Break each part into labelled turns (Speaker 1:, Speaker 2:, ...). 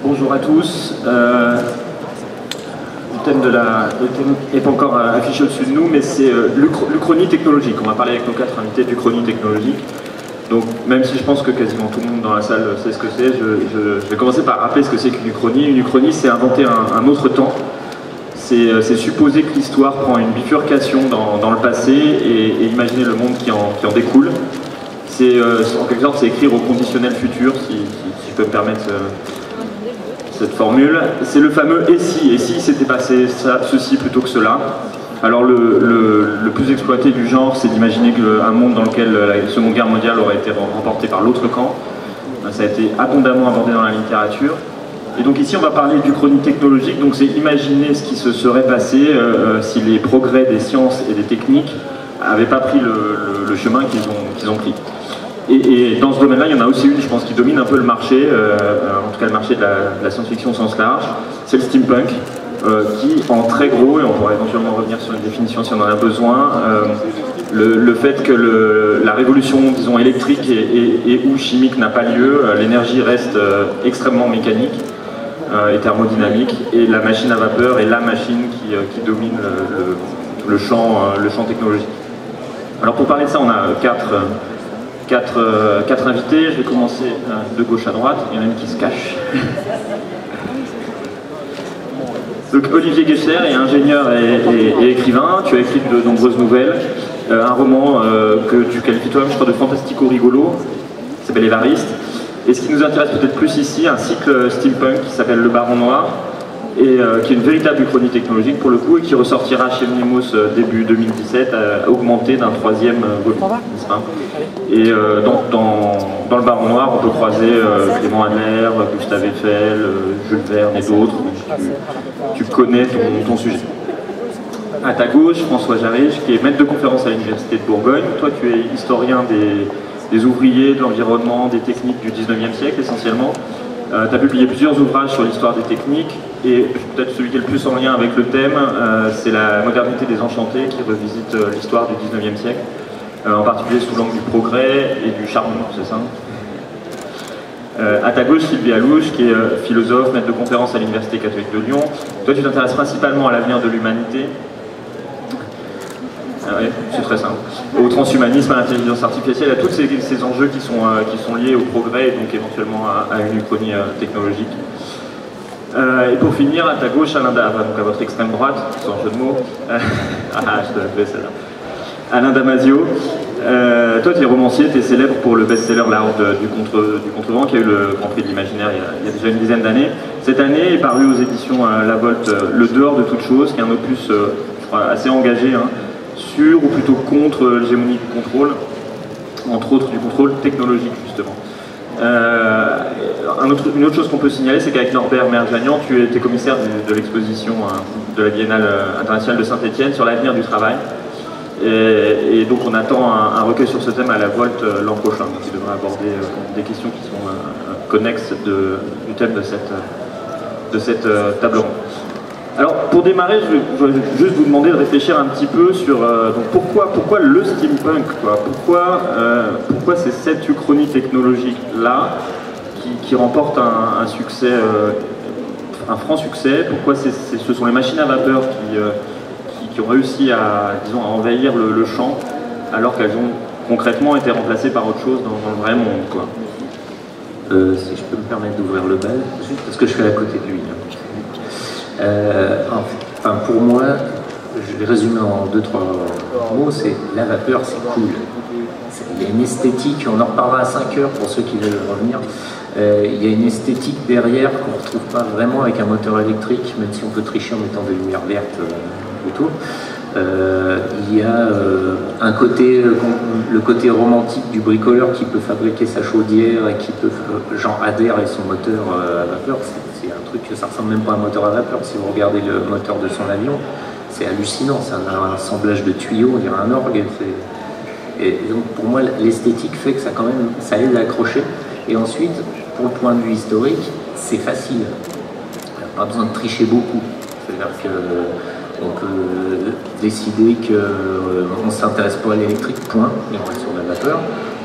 Speaker 1: Bonjour à tous. Le thème n'est pas encore affiché au-dessus de nous, mais c'est l'Uchronie technologique. On va parler avec nos 4 invités d'Uchronie technologique. Donc, même si je pense que quasiment tout le monde dans la salle sait ce que c'est, je vais commencer par rappeler ce que c'est qu'une Uchronie. Une Uchronie, c'est inventer un autre temps. C'est supposer que l'histoire prend une bifurcation dans le passé et imaginer le monde qui en découle. En quelque sorte, c'est écrire au conditionnel futur, si je peux me permettre cette formule. C'est le fameux « et si c'était passé ceci plutôt que cela ». Alors le plus exploité du genre, c'est d'imaginer un monde dans lequel la Seconde Guerre mondiale aurait été remportée par l'autre camp. Ça a été abondamment abordé dans la littérature. Et donc ici, on va parler d'Uchronie technologique, donc c'est imaginer ce qui se serait passé si les progrès des sciences et des techniques n'avaient pas pris le chemin qu'ils ont pris. Et dans ce domaine-là, il y en a aussi une, je pense, qui domine un peu le marché, en tout cas le marché de la science-fiction au sens large, c'est le steampunk, qui, en très gros, et on pourra éventuellement revenir sur une définition si on en a besoin, le fait que la révolution, disons, électrique et ou chimique n'a pas lieu, l'énergie reste extrêmement mécanique et thermodynamique, et la machine à vapeur est la machine qui domine le champ technologique. Alors pour parler de ça, on a quatre invités. Je vais commencer de gauche à droite. Il y en a une qui se cache. Donc Olivier Guescher est ingénieur et écrivain. Tu as écrit de nombreuses nouvelles. Un roman que tu qualifies toi-même, je crois, de fantastico-rigolo, qui s'appelle Évariste. Et ce qui nous intéresse peut-être plus ici, un cycle steampunk qui s'appelle Le Baron Noir, et qui est une véritable uchronie technologique pour le coup, et qui ressortira chez Mnemos début 2017, augmenté d'un 3e volume, n'est-ce pas? Et dans Le Baron Noir, on peut croiser Clément Adler, Gustave Eiffel, Jules Verne et d'autres, donc tu connais ton sujet. À ta gauche, François Jarriche, qui est maître de conférence à l'Université de Bourgogne. Toi, tu es historien des ouvriers, de l'environnement, des techniques du 19e siècle essentiellement. Tu as publié plusieurs ouvrages sur l'histoire des techniques, et peut-être celui qui est le plus en lien avec le thème, c'est La modernité des enchantés, qui revisite l'histoire du 19e siècle, en particulier sous l'angle du progrès et du charbon, c'est ça? À ta gauche, Sylvie Alouche, qui est philosophe, maître de conférence à l'Université catholique de Lyon. Toi, tu t'intéresses principalement à l'avenir de l'humanité. Ouais, c'est très simple. Au transhumanisme, à l'intelligence artificielle, à tous ces enjeux qui sont liés au progrès et donc éventuellement à une uchronie technologique. Et pour finir, à ta gauche, donc à votre extrême droite, sans jeu de mots, je te la fais celle-là. Alain Damasio, toi tu es romancier, tu es célèbre pour le best-seller La Horde du Contrevent, qui a eu le Grand Prix de l'Imaginaire il y a déjà une dizaine d'années. Cette année est paru aux éditions La Volte Le Dehors de toute chose, qui est un opus, je crois, assez engagé, hein, sur ou plutôt contre l'hégémonie du contrôle, entre autres du contrôle technologique justement. Une autre chose qu'on peut signaler, c'est qu'avec Norbert Merjanian, tu étais commissaire de l'exposition de la Biennale internationale de Saint-Étienne sur l'avenir du travail. Et donc on attend un recueil sur ce thème à la Volte l'an prochain, qui devrait aborder des questions qui sont connexes du thème de cette table ronde. Alors, pour démarrer, je vais juste vous demander de réfléchir un petit peu sur donc pourquoi le steampunk, quoi. Pourquoi c'est cette uchronie technologique-là qui remporte un succès, un franc succès. Pourquoi ce sont les machines à vapeur qui ont réussi à envahir le champ, alors qu'elles ont concrètement été remplacées par autre chose dans le vrai monde, quoi.
Speaker 2: Si je peux me permettre d'ouvrir le bal, juste parce que je suis à côté de lui. Enfin, pour moi, je vais résumer en 2-3 mots, c'est la vapeur, c'est cool. Il y a une esthétique, on en reparlera à 5 heures pour ceux qui veulent revenir. Il y a une esthétique derrière qu'on ne retrouve pas vraiment avec un moteur électrique, même si on peut tricher en mettant des lumières vertes autour. Il y a un côté, le côté romantique du bricoleur qui peut fabriquer sa chaudière et qui peut, genre adhère et son moteur à vapeur. C'est un truc que ça ressemble même pas à un moteur à vapeur. Si vous regardez le moteur de son avion, c'est hallucinant. C'est un assemblage de tuyaux, on dirait un orgue. Et donc pour moi, l'esthétique fait que ça, quand même, ça aide à accrocher. Et ensuite, pour le point de vue historique, c'est facile. Il n'y a pas besoin de tricher beaucoup. C'est-à-dire qu'on peut décider qu'on ne s'intéresse pas à l'électrique, point, et on reste sur la vapeur.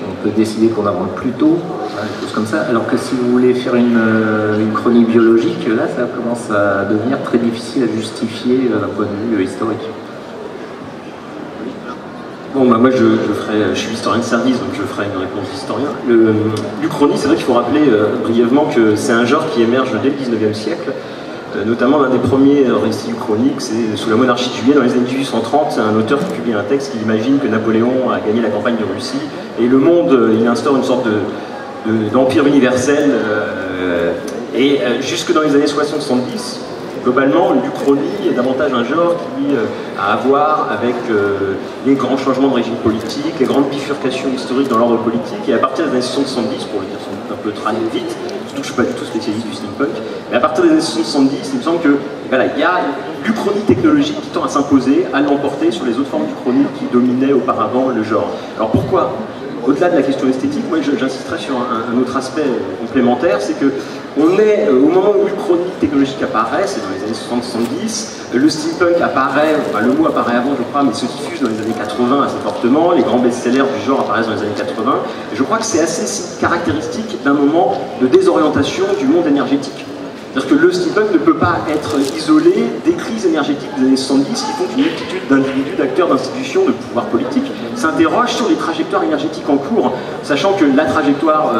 Speaker 2: On peut décider qu'on avance plus tôt, des choses comme ça, alors que si vous voulez faire une chronique biologique, là ça commence à devenir très difficile à justifier d'un point de vue historique.
Speaker 3: Bon, bah, moi je suis historien de service, donc je ferai une réponse d'historien. L'Uchronie, c'est vrai qu'il faut rappeler brièvement que c'est un genre qui émerge dès le 19e siècle, notamment l'un des premiers récits uchroniques, c'est sous la monarchie de Juillet, dans les années 1830, c'est un auteur qui publie un texte qui imagine que Napoléon a gagné la campagne de Russie, et le monde, il instaure une sorte d'empire universel, et jusque dans les années 60-70, globalement, l'Uchronie est davantage un genre qui a à voir avec les grands changements de régime politique, les grandes bifurcations historiques dans l'ordre politique, et à partir des années 70, pour le dire sans doute un peu très vite, surtout que je ne suis pas du tout spécialiste du steampunk, mais à partir des années 70, il me semble que voilà, il y a l'Uchronie technologique qui tend à s'imposer, à l'emporter sur les autres formes d'Uchronie qui dominaient auparavant le genre. Alors pourquoi ? Au-delà de la question esthétique, moi j'insisterai sur un autre aspect complémentaire, c'est que on est au moment où l'Uchronie technologique apparaît, c'est dans les années 60-70, le steampunk apparaît, enfin le mot apparaît avant je crois, mais se diffuse dans les années 80 assez fortement, les grands best-sellers du genre apparaissent dans les années 80, et je crois que c'est assez caractéristique d'un moment de désorientation du monde énergétique. C'est-à-dire que le steampunk ne peut pas être isolé des crises énergétiques des années 70 qui font qu'une multitude d'individus, d'acteurs, d'institutions, de pouvoirs politiques s'interrogent sur les trajectoires énergétiques en cours, sachant que la trajectoire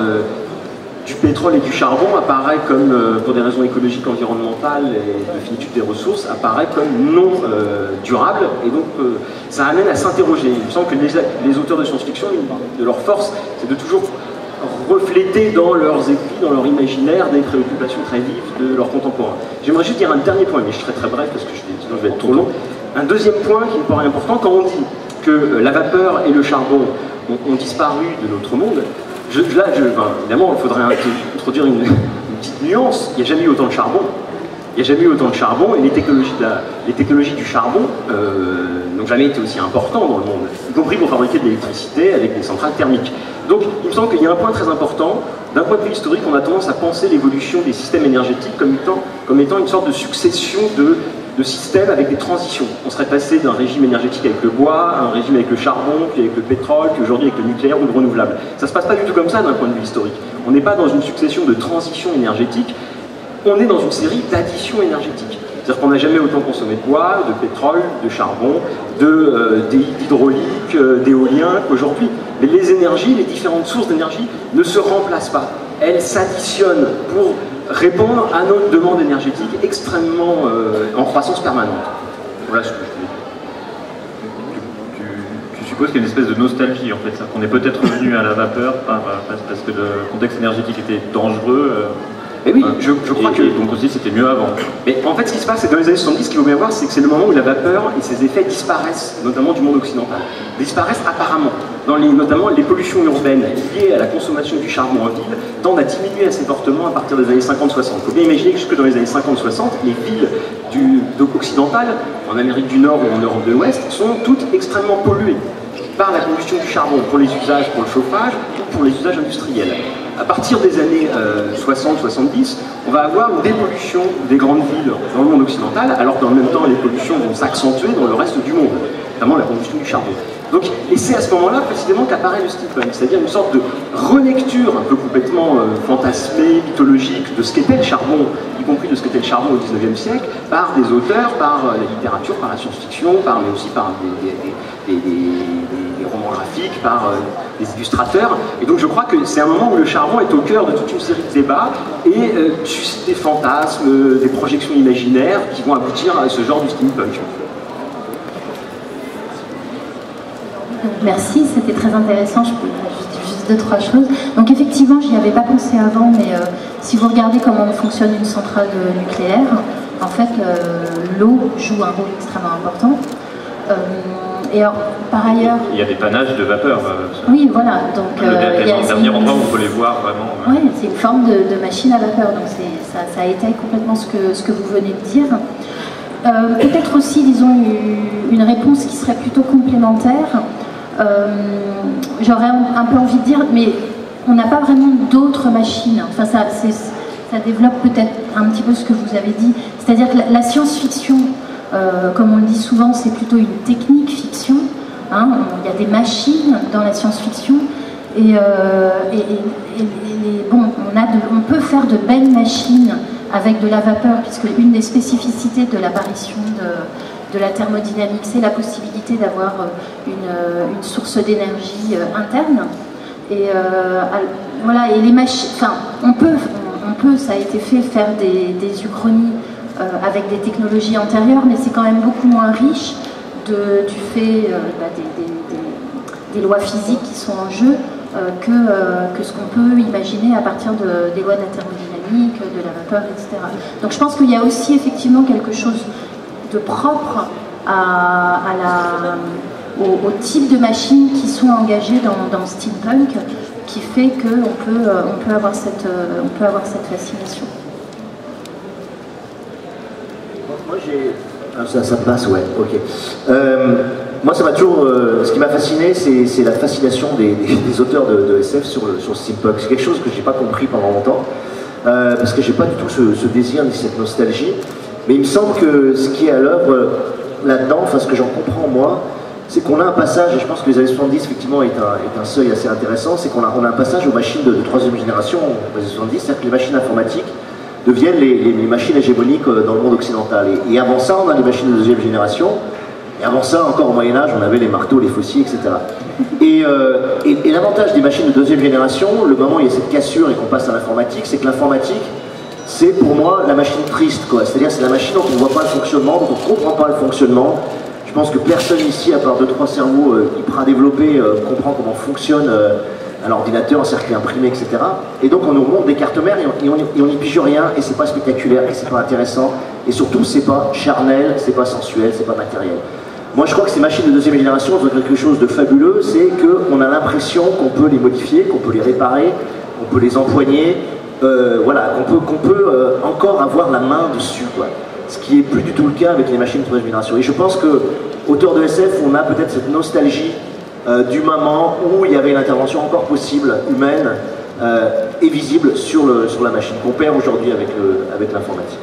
Speaker 3: du pétrole et du charbon apparaît comme, pour des raisons écologiques, environnementales et de finitude des ressources, apparaît comme non durable, et donc ça amène à s'interroger. Il me semble que les auteurs de science-fiction, de leur force, c'est de toujours refléter dans leurs écrits, dans leur imaginaire, des préoccupations très vives de leurs contemporains. J'aimerais juste dire un dernier point, mais je serai très bref parce que sinon je vais être trop long. Un deuxième point qui me paraît important, quand on dit que la vapeur et le charbon ont disparu de notre monde, évidemment, il faudrait introduire une petite nuance. Il n'y a jamais eu autant de charbon. Il n'y a jamais eu autant de charbon, et les technologies du charbon n'ont jamais été aussi importantes dans le monde, y compris pour fabriquer de l'électricité avec des centrales thermiques. Donc il me semble qu'il y a un point très important. D'un point de vue historique, on a tendance à penser l'évolution des systèmes énergétiques comme étant une sorte de succession de systèmes avec des transitions. On serait passé d'un régime énergétique avec le bois, à un régime avec le charbon, puis avec le pétrole, puis aujourd'hui avec le nucléaire ou le renouvelable. Ça ne se passe pas du tout comme ça d'un point de vue historique. On n'est pas dans une succession de transitions énergétiques, on est dans une série d'additions énergétiques. C'est-à-dire qu'on n'a jamais autant consommé de bois, de pétrole, de charbon, d'hydraulique, d'éolien qu'aujourd'hui. Mais les énergies, les différentes sources d'énergie ne se remplacent pas. Elles s'additionnent pour répondre à notre demande énergétique extrêmement en croissance permanente. Voilà ce que je voulais.
Speaker 1: Tu supposes qu'il y a une espèce de nostalgie en fait, qu'on est peut-être revenu à la vapeur parce que le contexte énergétique était dangereux.
Speaker 3: Mais oui, je crois que...
Speaker 1: Donc aussi c'était mieux avant.
Speaker 3: Mais en fait ce qui se passe, c'est que dans les années 70, ce qu'il faut bien voir, c'est que c'est le moment où la vapeur et ses effets disparaissent, notamment du monde occidental. Disparaissent apparemment. Notamment les pollutions urbaines liées à la consommation du charbon en ville tendent à diminuer assez fortement à partir des années 50-60. Il faut bien imaginer que jusque dans les années 50-60, les villes occidentales, en Amérique du Nord ou en Europe de l'Ouest, sont toutes extrêmement polluées par la combustion du charbon pour les usages, pour le chauffage ou pour les usages industriels. À partir des années 60-70, on va avoir une dépollution des grandes villes dans le monde occidental, alors qu'en même temps les pollutions vont s'accentuer dans le reste du monde, notamment la combustion du charbon. Donc, et c'est à ce moment-là précisément qu'apparaît le steampunk, c'est-à-dire une sorte de relecture un peu complètement fantasmée, mythologique de ce qu'était le charbon, y compris de ce qu'était le charbon au XIXe siècle, par des auteurs, par la littérature, par la science-fiction, mais aussi par des romans graphiques, par des illustrateurs. Et donc je crois que c'est un moment où le charbon est au cœur de toute une série de débats et suscite des fantasmes, des projections imaginaires qui vont aboutir à ce genre de steampunk.
Speaker 4: Merci, c'était très intéressant. Je peux juste 2-3 choses. Donc effectivement, j'y avais pas pensé avant, mais si vous regardez comment fonctionne une centrale nucléaire, en fait, l'eau joue un rôle extrêmement important. Et alors, par ailleurs...
Speaker 1: Il y a des panaches de vapeur.
Speaker 4: Oui, voilà. Donc,
Speaker 1: il y a un dernier endroit où on peut les voir vraiment.
Speaker 4: Oui, c'est une forme de machine à vapeur. Donc ça étaye complètement ce que vous venez de dire. Peut-être aussi, disons, une réponse qui serait plutôt complémentaire. J'aurais un peu envie de dire, mais on n'a pas vraiment d'autres machines. Enfin, ça développe peut-être un petit peu ce que vous avez dit. C'est-à-dire que la science-fiction, comme on le dit souvent, c'est plutôt une technique fiction. Hein. Il y a des machines dans la science-fiction, Bon, on peut faire de belles machines avec de la vapeur, puisque une des spécificités de l'apparition de la thermodynamique, c'est la possibilité d'avoir une source d'énergie interne. Et voilà, et les machines, enfin, on peut, ça a été fait, faire des uchronies avec des technologies antérieures, mais c'est quand même beaucoup moins riche du fait des lois physiques qui sont en jeu que ce qu'on peut imaginer à partir des lois de la thermodynamique, de la vapeur, etc. Donc je pense qu'il y a aussi effectivement quelque chose de propre au type de machines qui sont engagées dans le steampunk, qui fait qu'on peut avoir cette fascination.
Speaker 5: Moi j'ai... Ça passe, ouais, ok. Moi ça m'a toujours... ce qui m'a fasciné, c'est la fascination des auteurs de SF sur le steampunk. C'est quelque chose que j'ai pas compris pendant longtemps, parce que j'ai pas du tout ce désir ni cette nostalgie. Mais il me semble que ce qui est à l'œuvre là-dedans, enfin ce que j'en comprends moi, c'est qu'on a un passage, et je pense que les années 70 effectivement est un seuil assez intéressant, c'est qu'on a un passage aux machines de troisième génération, aux années 70, c'est-à-dire que les machines informatiques deviennent les machines hégémoniques dans le monde occidental. Et avant ça, on a les machines de deuxième génération, et avant ça, encore au Moyen-Âge, on avait les marteaux, les faucilles, etc. Et l'avantage des machines de deuxième génération, le moment où il y a cette cassure et qu'on passe à l'informatique, c'est que l'informatique, c'est pour moi la machine triste, quoi. C'est-à-dire c'est la machine dont on ne voit pas le fonctionnement, dont on ne comprend pas le fonctionnement. Je pense que personne ici, à part 2-3 cerveaux hyper développés, comprend comment fonctionne un ordinateur, un circuit imprimé, etc. Et donc on nous remonte des cartes mères et on n'y pige rien, et c'est pas spectaculaire, et c'est pas intéressant, et surtout c'est pas charnel, c'est pas sensuel, c'est pas matériel. Moi je crois que ces machines de deuxième génération ont quelque chose de fabuleux, c'est qu'on a l'impression qu'on peut les modifier, qu'on peut les réparer, qu'on peut les empoigner, voilà, qu'on peut encore avoir la main dessus, quoi. Ce qui n'est plus du tout le cas avec les machines de troisième génération. Et je pense que, auteur de SF, on a peut-être cette nostalgie du moment où il y avait une intervention encore possible, humaine et visible sur la machine, qu'on perd aujourd'hui avec l'informatique.